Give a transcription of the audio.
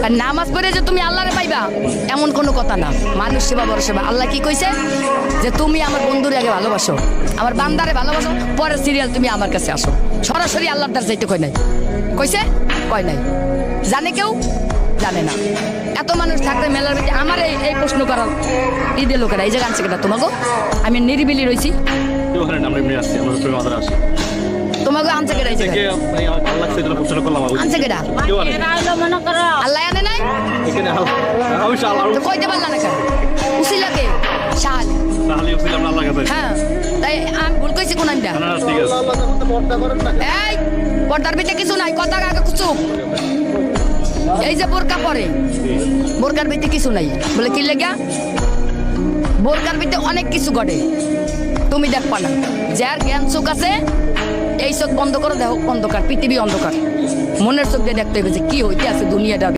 আর নামাজ পড়ে যে তুমি আল্লাহরে পাইবা এমন কোনো কথা না। মানুষ সেবা বড় সেবা। আল্লাহ কি কইছে যে তুমি আমার বন্ধুরে আগে ভালোবাসো, আমার বান্দারে ভালোবাসো, পরে সিরিয়াল তুমি আমার কাছে আসো। সরাসরি আল্লাহর দ্বার যাইতে কয় নাই, কইছে কয় নাই। জানে কেউ? জানে না। এত মানুষ থাকতে মেলার ভিতরে আমার এই প্রশ্ন করার ঈদের লোকেরা এই যে গান কেটা তোমাকে আমি নিরিবিলি রয়েছি, তোমাকে আনছে কেটা আনছে কেটা আল্লাহ আনে নাই তো কইতে পারলা না কেন? উসিলাকে শাহ হ্যাঁ, তাই আমি ভুল কইছি কোন আনটা? এই পর্দার ভিতরে কিছু নাই, কথা কাকে চুপ। এই যে বোরকা পরে, বোরকার ভিতরে কিছু নাই বলে কি লেগা? বোরকার ভিতরে অনেক কিছু ঘটে, তুমি দেখবা না। যার জ্ঞান চোখ আছে এই চোখ বন্ধ করো, দেখো অন্ধকার, পৃথিবী অন্ধকার। মনের চোখ দিয়ে দেখতে হবে যে কি হইতে আছে দুনিয়াটা।